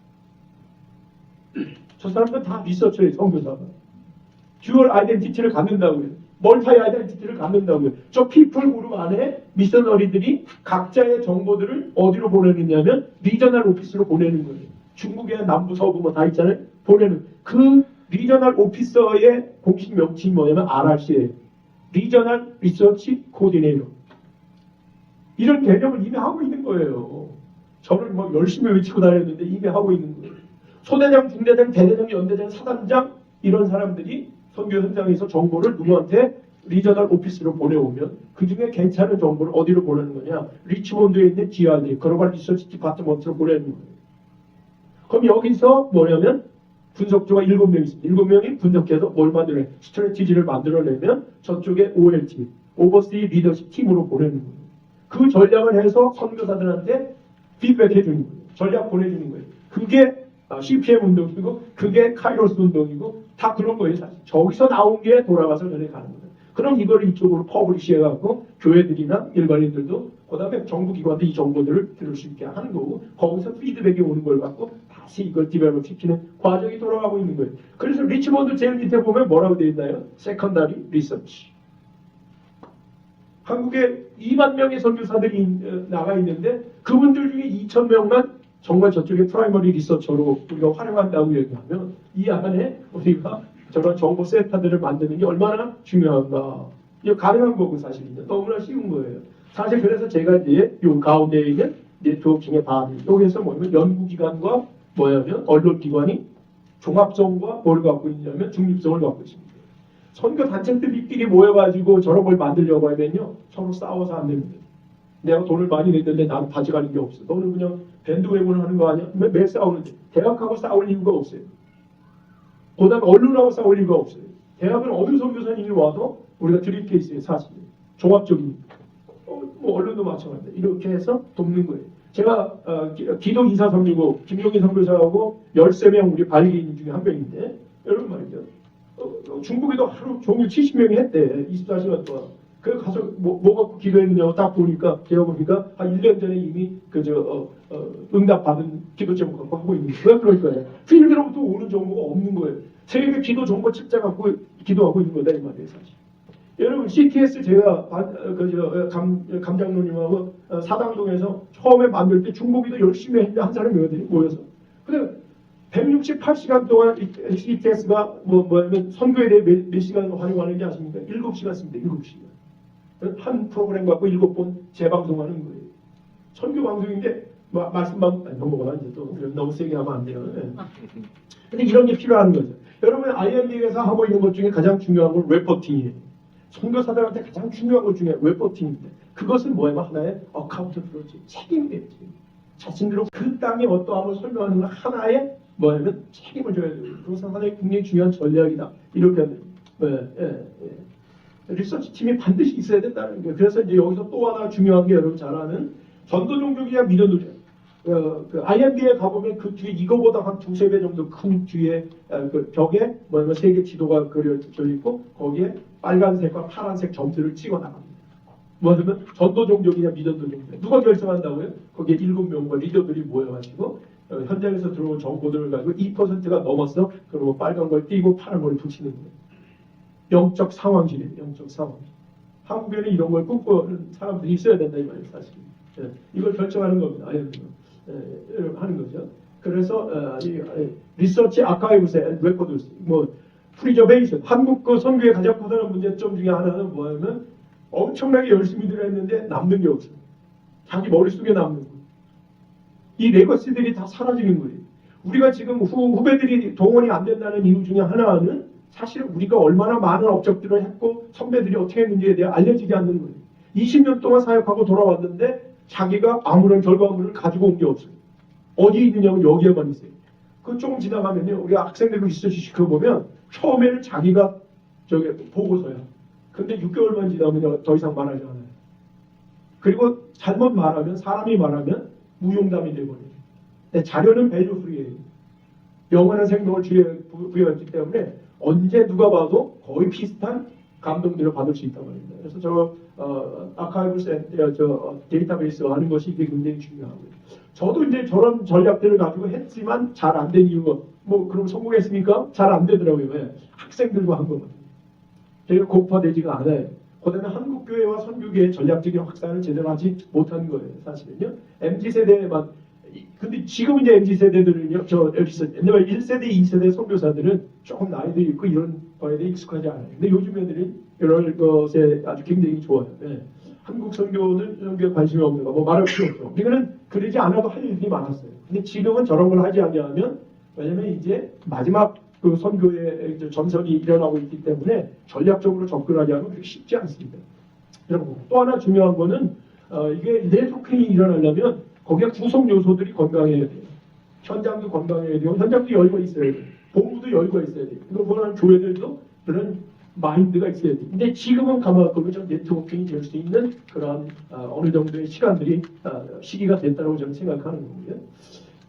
저 사람들 다 리서치예요. 선교사가. 듀얼 아이덴티티를 갖는다고요. 멀타이 아이덴티티를 갖는다고요. 저 피플 그룹 안에 미셔너리들이 각자의 정보들을 어디로 보내느냐면 리저널 오피스로 보내는 거예요. 중국의 남부 서부 뭐 다 있잖아요. 보내는 그 리저널 오피서의 공식 명칭이 뭐냐면 RRC예요. 리저널 리서치 코디네이터. 이런 개념을 이미 하고 있는 거예요. 저는 뭐 열심히 외치고 다녔는데 이미 하고 있는 거예요. 소대장, 중대장, 대대장, 연대장, 사단장 이런 사람들이 선교 현장에서 정보를 누구한테 리저널 오피스로 보내오면 그 중에 괜찮은 정보를 어디로 보내는 거냐? 리치몬드에 있는 GRD, 글로벌 리서치 디파트먼트로 보내는 거예요. 그럼 여기서 뭐냐면 분석조가 7명 있습니다. 7명이 분석해서 뭘 만들어요? 스트래티지를 만들어내면 저쪽에 OLT, 오버시 리더십 팀으로 보내는 거예요. 그 전략을 해서 선교사들한테 피드백해 주는 거예요. 전략 보내주는 거예요. 그게 CPM 운동이고 그게 카이로스 운동이고 다 그런 거예요. 사실. 저기서 나온 게 돌아가서 전에 가는 거예요. 그럼 이걸 이쪽으로 퍼블리시 해갖고 교회들이나 일반인들도 그 다음에 정부기관도 이 정보들을 들을 수 있게 하는 거고 거기서 피드백이 오는 걸 갖고 다시 이걸 디벨롭 시키는 과정이 돌아가고 있는 거예요. 그래서 리치몬드 제일 밑에 보면 뭐라고 되어 있나요? 세컨다리 리서치. 한국에 2만 명의 선교사들이 나가 있는데 그분들 중에 2,000명만 정말 저쪽에 프라이머리 리서처로 우리가 활용한다고 얘기하면 이 안에 우리가 저런 정보 센터들을 만드는 게 얼마나 중요한가. 이거 가능한 거고 사실은요. 너무나 쉬운 거예요. 사실 그래서 제가 이제 요 가운데에 있는 네트워킹의 반 여기에서 뭐냐면 연구기관과 뭐냐면 언론기관이 종합성과 뭘 갖고 있냐면 중립성을 갖고 있습니다. 선교 단체들끼리 모여가지고 저런 걸 만들려고 하면요 서로 싸워서 안 됩니다. 내가 돈을 많이 냈는데 나는 가져가는 게 없어. 너는 그냥 밴드웨곤 하는 거 아니야? 왜 싸우는데? 대학하고 싸울 이유가 없어요. 그 다음에 언론하고 싸울 이유가 없어요. 대학은 어느 선교사님이 와도 우리가 드릴 케이스에 사실 종합적인 뭐 언론도 마찬가지입니다. 이렇게 해서 돕는 거예요. 제가 기도 이사 섬기고 김용희 선교사하고 13명 우리 발기인 중에 한 명인데 여러분 말이죠. 중국에도 하루 종일 70명이 했대. 24시간 동안. 그 가서 뭐 갖고 기도했느냐고 딱 보니까 제가 보니까 한 1년 전에 이미 응답 받은 기도 제목 갖고 하고 있는 거예요. 왜 그럴 거예요? 필드로부터 오는 정보가 없는 거예요. 세계 기도 정보 책자 갖고 기도하고 있는 거다 이 말이에요, 사실. 여러분 CTS 제가 감장로님하고 사당동에서 처음에 만들 때 중국이도 열심히 했는데 한 사람이거든요, 모여서. 근데 168시간 동안 CTS가 뭐냐면 선교에 대해 몇 시간 활용하는지 아십니까? 7시간 씁니다. 7시간. 한 프로그램 갖고 7번 재방송하는 거예요. 선교 방송인데 말씀만 넘어가나 이제 또 너무 세게 하면 안 돼요. 네. 근데 이런 게 필요한 거죠. 여러분 IMB에서 하고 있는 것 중에 가장 중요한 건 레포팅이에요. 선교사들한테 가장 중요한 것 중에 레포팅인데 그것은 뭐냐면 하나의 어카운터블리티, 책임이에요. 자신들로 그 땅의 어떠함을 설명하는 건 하나의 뭐냐면 책임을 져야 돼요. 그것은 하나의 굉장히 중요한 전략이다. 이렇게 하는 거예요. 리서치 팀이 반드시 있어야 된다는 거예요. 그래서 이제 여기서 또 하나 중요한 게 여러분 잘 아는 전도 종족이야 미전도죠. 그 IMB에 가보면 그 뒤에 이거보다 한 2~3배 정도 큰 뒤에 그 벽에 뭐냐면 세계 지도가 그려져 있고 거기에 빨간색과 파란색 점들을 찍어 나갑니다. 뭐냐면 전도 종족이냐 미전도 종족. 누가 결정한다고요? 거기에 7명과 리더들이 모여가지고 현장에서 들어온 정보들을 가지고 2%가 넘었어. 그리고 빨간 걸 띄고 파란 걸 붙이는 거예요. 영적 상황실이에요. 영적 상황실. 한국에는 이런 걸 꿈꾸는 사람들이 있어야 된다 이 말이에요. 사실. 이걸 결정하는 겁니다. 하는 거죠. 그래서 리서치 아카이브스 레코드스 프리저베이션 한국 그 선교의 가장 커다란 문제점 중에 하나는 뭐냐면 엄청나게 열심히 들어했는데 남는 게 없어요. 자기 머릿속에 남는 거예요. 이 레거시들이 다 사라지는 거예요. 우리가 지금 후배들이 동원이 안 된다는 이유 중에 하나는 사실 우리가 얼마나 많은 업적들을 했고 선배들이 어떻게 했는지에 대해 알려지지 않는 거예요. 20년 동안 사역하고 돌아왔는데 자기가 아무런 결과물을 가지고 온 게 없어요. 어디에 있느냐면 여기에만 있어요. 그 조금 지나가면요. 우리 학생들도 있으시 그거 보면 처음에는 자기가 보고서야. 근데 6개월만 지나면 더 이상 말하지 않아요. 그리고 잘못 말하면 사람이 말하면 무용담이 되어버려요. 자료는 밸류 프리예요. 영원한 생명을 주에 부여했기 때문에 언제 누가 봐도 거의 비슷한 감동들을 받을 수 있단 말입니다. 그래서 아카이브스 데이터베이스 하는 것이 이게 굉장히 중요하고요. 저도 이제 저런 전략들을 가지고 했지만 잘 안 된 이유가 그럼 성공했습니까? 잘 안 되더라고요. 왜? 학생들과 한 거거든요. 저희가 고파되지가 않아요. 그다음에 한국교회와 선교계의 전략적인 확산을 제대로 하지 못한 거예요. 사실은요. MZ세대만 근데 지금 이제 MZ세대들은요. 옛날 1세대, 2세대 선교사들은 조금 나이도 있고 이런 거에 대해 익숙하지 않아요. 근데 요즘 애들은 이런 것에 아주 굉장히 좋아요. 네. 한국 선교에 관심이 없는 거 말할 필요 없죠. 우리는 그러지 않아도 할 일이 많았어요. 근데 지금은 저런 걸 하지 않냐면 왜냐면 이제 마지막 그 선교의 전선이 일어나고 있기 때문에 전략적으로 접근하지 않으면 그렇게 쉽지 않습니다. 여러분 또 하나 중요한 거는 이게 네트워킹이 일어나려면 거기에 구성 요소들이 건강해야 돼요. 현장도 건강해야 돼요. 현장도 열과 있어야 돼요. 본부도 열과 있어야 돼요. 그걸 원하는 교회들도 그런 마인드가 있어야 돼요. 근데 지금은 가만히 좀 네트워킹이 될 수 있는 그런 어느 정도의 시기가 됐다고 저는 생각하는 거고요.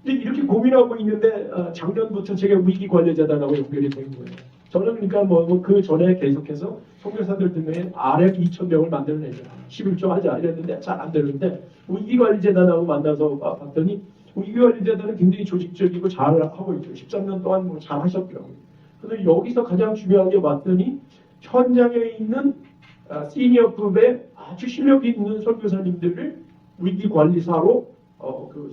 근데 이렇게 고민하고 있는데 작년부터 제가 위기관리재단하고 연결이 된 거예요. 저는 그러니까 그 전에 계속해서 선교사들 등에 RF 2,000명을 만들어내자. 11조 하자 이랬는데 잘 안 되는데 위기관리재단하고 만나서 봤더니 위기관리재단은 굉장히 조직적이고 잘 하고 있죠. 13년 동안 잘 하셨더라고요. 그래서 여기서 가장 중요한 게 봤더니 현장에 있는 시니어급의 아주 실력 있는 선교사님들을 위기관리사로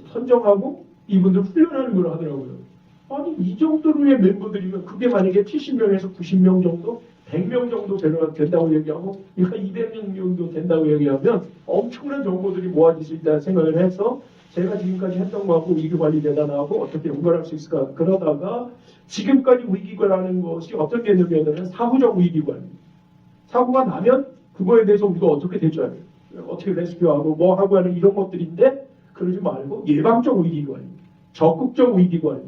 선정하고 이분들 훈련하는 걸 하더라고요. 아니 이 정도로의 member들이면 그게 만약에 70명에서 90명 정도 100명 정도 된다고 얘기하고 그러니까 200명 정도 된다고 얘기하면 엄청난 정보들이 모아질 수 있다는 생각을 해서 제가 지금까지 했던 거하고 위기관리재단하고 어떻게 연결할 수 있을까 그러다가 지금까지 위기관리라는 것이 어떤 개념이었냐면 사후적 위기관리. 사고가 나면 그거에 대해서 우리가 어떻게 대처해야 돼요. 어떻게 레스큐하고 뭐 하고 하는 이런 것들인데 그러지 말고 예방적 위기관리, 적극적 위기관리.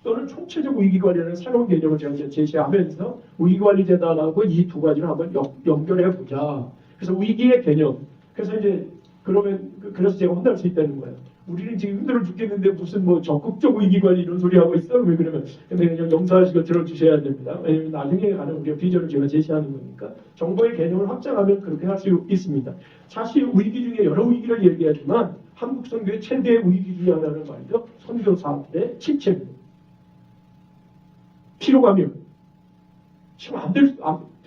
또는 총체적 위기관리라는 새로운 개념을 제가 이제 제시하면서 위기관리재단하고 이 두 가지를 한번 연결해 보자. 그래서 위기의 개념. 그래서 이제 그래서 제가 혼날 수 있다는 거예요. 우리는 지금 힘들어 죽겠는데 무슨 뭐 적극적 위기관리 이런 소리 하고 있어? 왜 그러면 그냥 영사하시고 들어주셔야 됩니다. 왜냐면 나중에 가는 우리가 비전을 제가 제시하는 거니까 정보의 개념을 확장하면 그렇게 할 수 있습니다. 사실 위기 중에 여러 위기를 얘기하지만 한국 선교의 최대 위기 중에 하나는 말이죠. 선교사들의 침체입니다. 피로감이요. 지금 안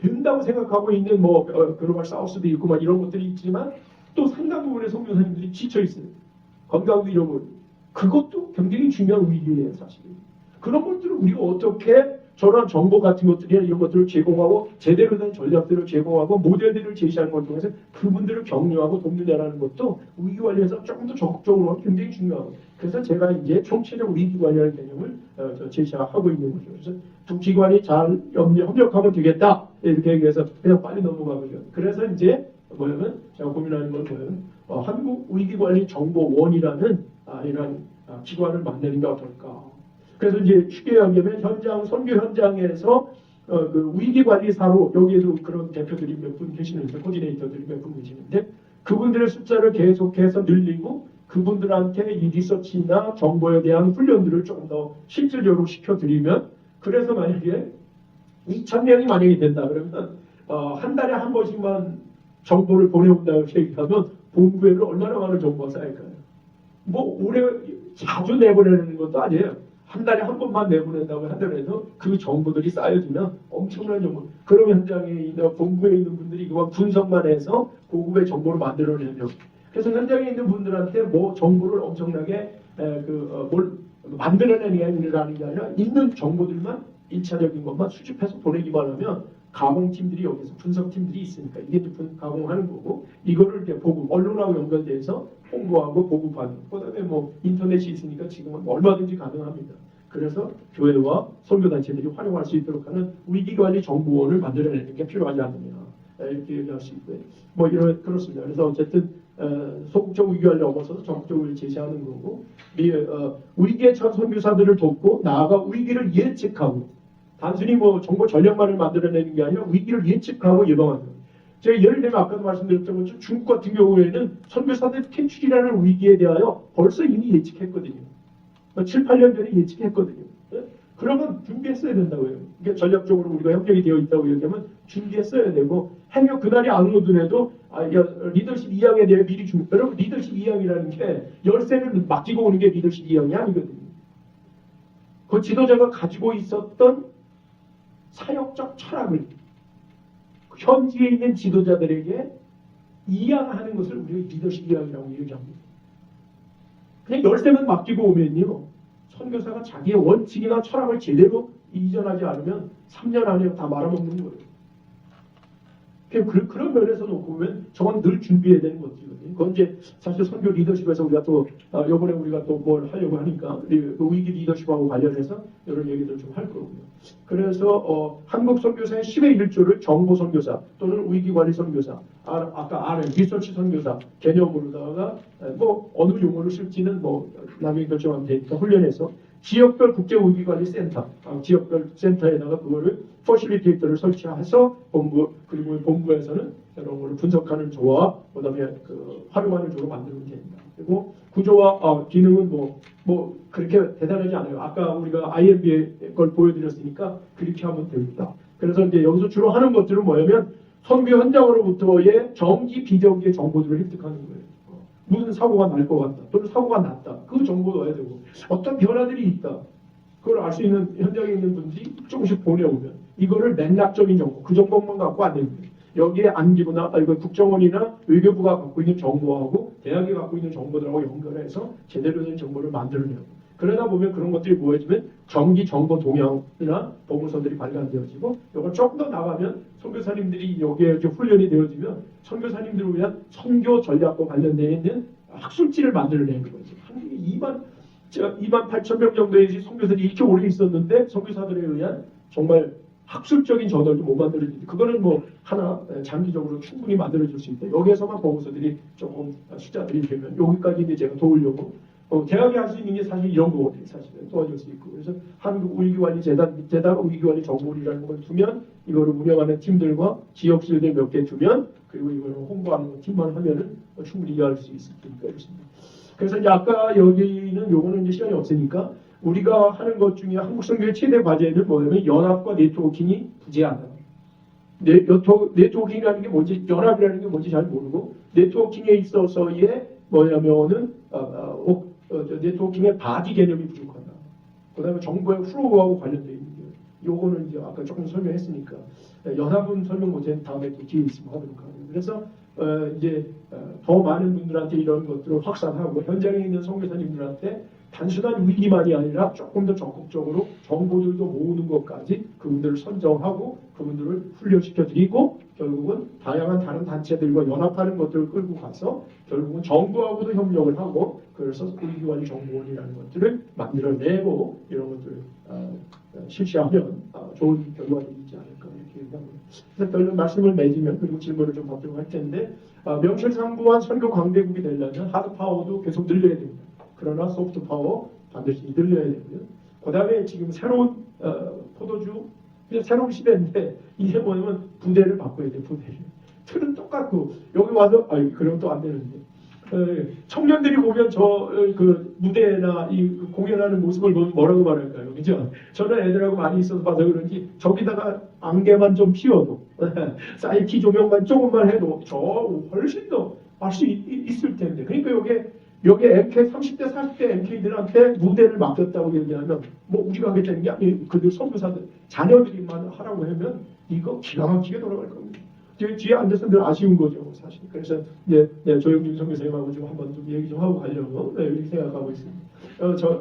된다고 생각하고 있는 뭐 글로벌 사우스도 있고 막 이런 것들이 있지만 또 상당 부분의 선교사님들이 지쳐 있어요. 건강도 잃어버리고. 그것도 굉장히 중요한 위기예요, 사실. 그런 것들을 우리가 어떻게 저런 정보 같은 것들이나 이런 것들을 제공하고 제대로 된 전략들을 제공하고 모델들을 제시하는 걸 통해서 그분들을 격려하고 돕느냐라는 것도 위기관리에서 조금 더 적극적으로 하면 굉장히 중요하고 그래서 제가 이제 총체적 위기관리라는 개념을 제시하고 있는 거죠. 그래서 두 기관이 잘 협력하면 되겠다 이렇게 얘기해서 그냥 빨리 넘어가고요. 그래서 이제 뭐냐면 제가 고민하는 건 뭐냐면 한국 위기관리정보원이라는 이런 기관을 만드는 게 어떨까. 그래서 이제 쉽게 얘기하면 선교 현장에서 그 위기관리사로 여기에도 그런 대표들이 몇 분 계시는데 코디네이터들이 몇 분 계시는데 그분들의 숫자를 계속해서 늘리고 그분들한테 이 리서치나 정보에 대한 훈련들을 조금 더 실질적으로 시켜드리면 그래서 만약에 2,000명이 만약에 된다 그러면 한 달에 한 번씩만 정보를 보내온다고 얘기하면 본부에는 얼마나 많은 정보가 쌓일까요? 뭐 올해 자주 내보내는 것도 아니에요. 한 달에 한 번만 내보낸다고 하더라도 그 정보들이 쌓여지면 엄청난 정보. 그런 현장에 있는 본부에 있는 분들이 그만 분석만 해서 고급의 정보를 만들어내려고. 그래서 현장에 있는 분들한테 뭐 정보를 엄청나게 뭘 만들어내는 게 아니라 있는 정보들만 1차적인 것만 수집해서 보내기만 하면 가공팀들이 여기서 분석팀들이 있으니까 이게 가공하는 거고 이거를 이제 보고 언론하고 연결돼서 홍보하고 보고받는 그다음에 뭐 인터넷이 있으니까 지금은 얼마든지 가능합니다. 그래서 교회와 선교단체들이 활용할 수 있도록 하는 위기관리 정보원을 만들어내는 게 필요하지 않느냐 이렇게 얘기할 수 있고요. 뭐 이런 그렇습니다. 그래서 어쨌든 소극적 위기관리 넘어서서 적극적으로 제시하는 거고 위기에 처한 선교사들을 돕고 나아가 위기를 예측하고 단순히 뭐 정보 전략만을 만들어내는 게 아니라 위기를 예측하고 예방하는 거예요. 제가 예를 들면 아까도 말씀드렸던 것처럼 중국 같은 경우에는 선교사들 퇴출이라는 위기에 대하여 벌써 이미 예측했거든요. 7, 8년 전에 예측했거든요. 그러면 준비했어야 된다고요. 그러니까 전략적으로 우리가 협력이 되어 있다고 얘기하면 준비했어야 되고 행여 그날이 안 오더라도 리더십 2항에 대해 미리 준비. 여러분 리더십 2항이라는 게 열쇠를 맡기고 오는 게 리더십 2항이 아니거든요. 그 지도자가 가지고 있었던 사역적 철학을 현지에 있는 지도자들에게 이양하는 것을 우리가 리더십 이양이라고 얘기합니다. 그냥 열쇠만 맡기고 오면요. 선교사가 자기의 원칙이나 철학을 제대로 이전하지 않으면 3년 안에 다 말아먹는 거예요. 그런 면에서 놓고 보면 저건 늘 준비해야 되는 것이거든요. 그건 이제 사실 선교 리더십에서 우리가 또 이번에 우리가 또 뭘 하려고 하니까 위기 리더십하고 관련해서 이런 얘기들 좀 할 거고요. 그래서 한국 선교사의 10의 1조를 정보 선교사 또는 위기관리 선교사, 아까 RM 리서치 선교사 개념으로다가 뭐 어느 용어를 쓸지는 뭐 남이 결정하면 되니까 훈련해서 지역별 국제위기관리센터, 지역별 센터에다가 그거를 퍼실리테이터를 설치해서 그리고 본부에서는 이런 거를 분석하는 조와 그다음에 활용하는 조로 만들면 됩니다. 그리고 구조와 기능은 뭐 그렇게 대단하지 않아요. 아까 우리가 IMB의 걸 보여드렸으니까 그렇게 하면 됩니다. 그래서 이제 여기서 주로 하는 것들은 뭐냐면 선교 현장으로부터의 정기 비정기의 정보들을 획득하는 거예요. 무슨 사고가 날 것 같다 또는 사고가 났다 그 정보 넣어야 되고 어떤 변화들이 있다 그걸 알 수 있는 현장에 있는 분들이 조금씩 보내오면 이거를 맥락적인 정보 그 정보만 갖고 안 됩니다. 여기에 안기부나 국정원이나 외교부가 갖고 있는 정보하고 대학이 갖고 있는 정보들하고 연결해서 제대로 된 정보를 만들어내고 그러다 보면 그런 것들이 모여지면 정기 정보 동향이나 보고서들이 발간되어지고 이걸 조금 더 나가면 선교사님들이 여기에 이렇게 훈련이 되어지면 선교사님들을 위한 선교 전략과 관련되어 있는 학술지를 만들어내는 거죠. 한국에 2만 8천 명 정도의 선교사들이 이렇게 오래 있었는데 선교사들에 의한 정말 학술적인 저널도 못 만들어지는데 그거는 뭐 하나 장기적으로 충분히 만들어질 수 있다. 여기에서만 보고서들이 조금 숫자들이 되면 여기까지 이제 제가 도우려고 대학이 할 수 있는 게 사실 이런 거거든요. 사실은 도와줄 수 있고. 그래서 한국위기관리재단 위기관리정보원이라는 걸 두면 이거를 운영하는 팀들과 지역수요대 몇 개 두면 그리고 이거를 홍보하는 팀만 하면은 충분히 이해할 수 있을 테니까 이렇습니다. 그래서 이제 아까 여기는 요거는 이제 시간이 없으니까 우리가 하는 것 중에 한국선교의 최대 과제는 뭐냐면 연합과 네트워킹이 부재하다. 네트워킹이라는 게 뭔지, 연합이라는 게 뭔지 잘 모르고 네트워킹에 있어서의 뭐냐면은 네트워킹의 바디 개념이 부족하다. 그다음에 정보의 플로우하고 관련되어 있는 게 요거는 이제 아까 조금 설명했으니까 연합은 설명 못해 다음에 또 기회 있으면 하도록 하고요. 그래서 이제 더 많은 분들한테 이런 것들을 확산하고 현장에 있는 선교사님들한테 단순한 위기만이 아니라 조금 더 적극적으로 정보들도 모으는 것까지 그분들을 선정하고 그분들을 훈련시켜드리고 결국은 다양한 다른 단체들과 연합하는 것들을 끌고 가서 결국은 정부하고도 협력을 하고 그래서 위기관리 정보원이라는 것들을 만들어내고 이런 것들을 실시하면 좋은 결과가 있지 않을까 이렇게 얘기합니다. 그래서 별로 말씀을 맺으면 그리고 질문을 좀 받도록 할 텐데 명실상부한 선교 강대국이 되려면 하드 파워도 계속 늘려야 됩니다. 그러나 소프트 파워 반드시 늘려야 되고요. 그 다음에 지금 새로운 포도주 새로운 시대인데 이제 뭐냐면 부대를 바꿔야 돼. 부대를. 틀은 똑같고 여기 와서 그럼 또 안 되는데 청년들이 보면 저 그 무대나 이 공연하는 모습을 보면 뭐라고 말할까요? 그죠? 저는 애들하고 많이 있어서 봐서 그런지 저기다가 안개만 좀 피워도 사이키 조명만 조금만 해도 저 훨씬 더 할 수 있을 텐데 그러니까 여기 MK 30대 40대 MK들한테 무대를 맡겼다고 얘기하면 뭐 우리가 하겠다는 게 아니 그들 선교사들 자녀들이만 하라고 하면 이거 기가 막히게 돌아갈 겁니다. 뒤에 앉아서 늘 아쉬운 거죠 사실. 그래서 이제 조영준 선교사님하고 좀 한번 좀 얘기 좀 하고 가려고 이렇게 생각하고 있습니다.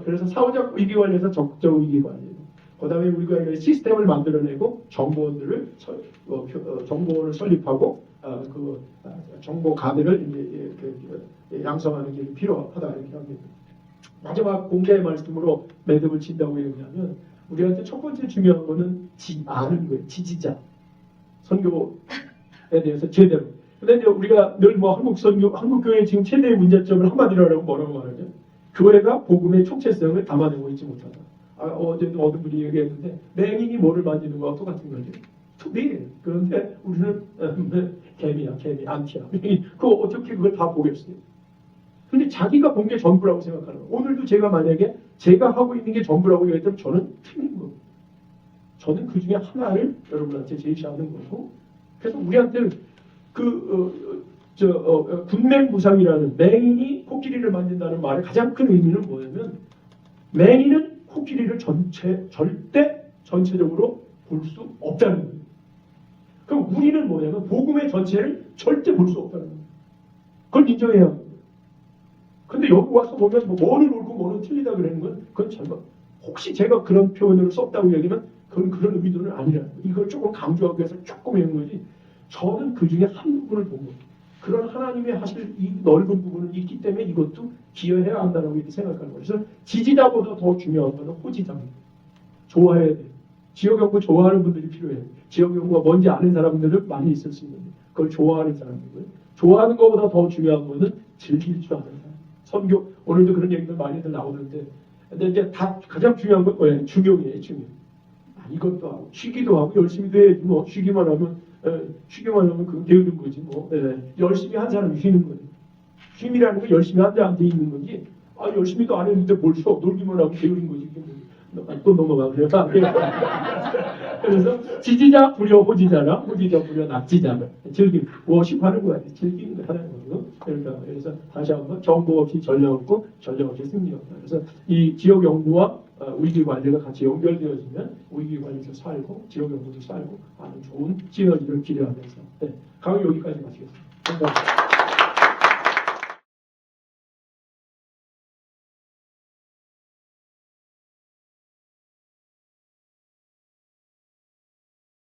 그래서 사후적 위기관리에서 적극적 위기관리. 그다음에 우리가 시스템을 만들어내고 정보원들을 정보원을 설립하고 정보 가드를 양성하는 게 필요하다 이렇게 합니다. 마지막 공개의 말씀으로 매듭을 친다고 얘기하면 우리한테 첫 번째 중요한 거는 아는 거예요. 지지자 선교에 대해서 제대로. 근데 이제 우리가 늘 뭐 한국교회 지금 최대의 문제점을 한마디로 하라고 뭐라고 말하죠? 교회가 복음의 총체성을 담아내고 있지 못하다. 어제도 어떤 분이 얘기했는데 맹인이 뭐를 만지는 거와 똑같은 거죠. 투비. 그런데 우리는 개미야, 안티야. 그거 어떻게 그걸 다 보겠어요? 근데 자기가 본 게 전부라고 생각하는 거예요. 오늘도 제가 만약에 제가 하고 있는 게 전부라고 얘기했다면 저는 틀린 거예요. 저는 그 중에 하나를 여러분한테 제시하는 거고 그래서 우리한테 군맹무상이라는 맹인이 코끼리를 만진다는 말의 가장 큰 의미는 뭐냐면 맹인은 코끼리를 절대 전체적으로 볼 수 없다는 거예요. 그럼 우리는 뭐냐면 복음의 전체를 절대 볼 수 없다는 거예요. 그걸 인정해야 합니다. 근데 여기 와서 보면 뭐는 옳고 뭐는 틀리다 그러는 건 그건 잘못. 혹시 제가 그런 표현을 썼다고 얘기하면 그건 그런 의도는 아니라는 거예요. 이걸 조금 강조하기 위해서 조금 해온 거지. 저는 그 중에 한 부분을 본 거예요. 그런 하나님의 하실 이 넓은 부분은 있기 때문에 이것도 기여해야 한다고 이렇게 생각하는 거예요. 그래서 지지자보다 더 중요한 것은 호지자입니다. 좋아해야 돼요. 지역연구 좋아하는 분들이 필요해요. 지역연구가 뭔지 아는 사람들은 많이 있을 수 있는데 그걸 좋아하는 사람들이고요. 좋아하는 것보다 더 중요한 것은 즐길 줄 아는 사람. 선교 오늘도 그런 얘기들 많이들 나오는데 근데 이제 다 가장 중요한 건 뭐예요? 중용이에요. 중용. 이것도 하고 쉬기도 하고 열심히도 해야지 뭐 쉬기만 하면 그건 게으른 거지 뭐 열심히 한 사람이 쉬는 거지. 쉼이라는 건 열심히 한 자한테 있는 거지. 열심히도 안 했는데 뭘 쉬어 놀기만 하고 게으른 거지. 또 넘어가 그래요. 그래서 지지자 부려 호지자라 호지자 부려 낙지자라 즐김 워십하는 거야. 즐기는 거 하는 거고. 그래서 다시 한번 정보 없이 전력 없고 전력 없이 승리 없다. 그래서 이 지역 연구와 위기 관리가 같이 연결되어지면 위기 관리도 살고 지역 연구도 살고 아주 좋은 시너지를 기대하면서 강의 여기까지 마치겠습니다. 감사합니다.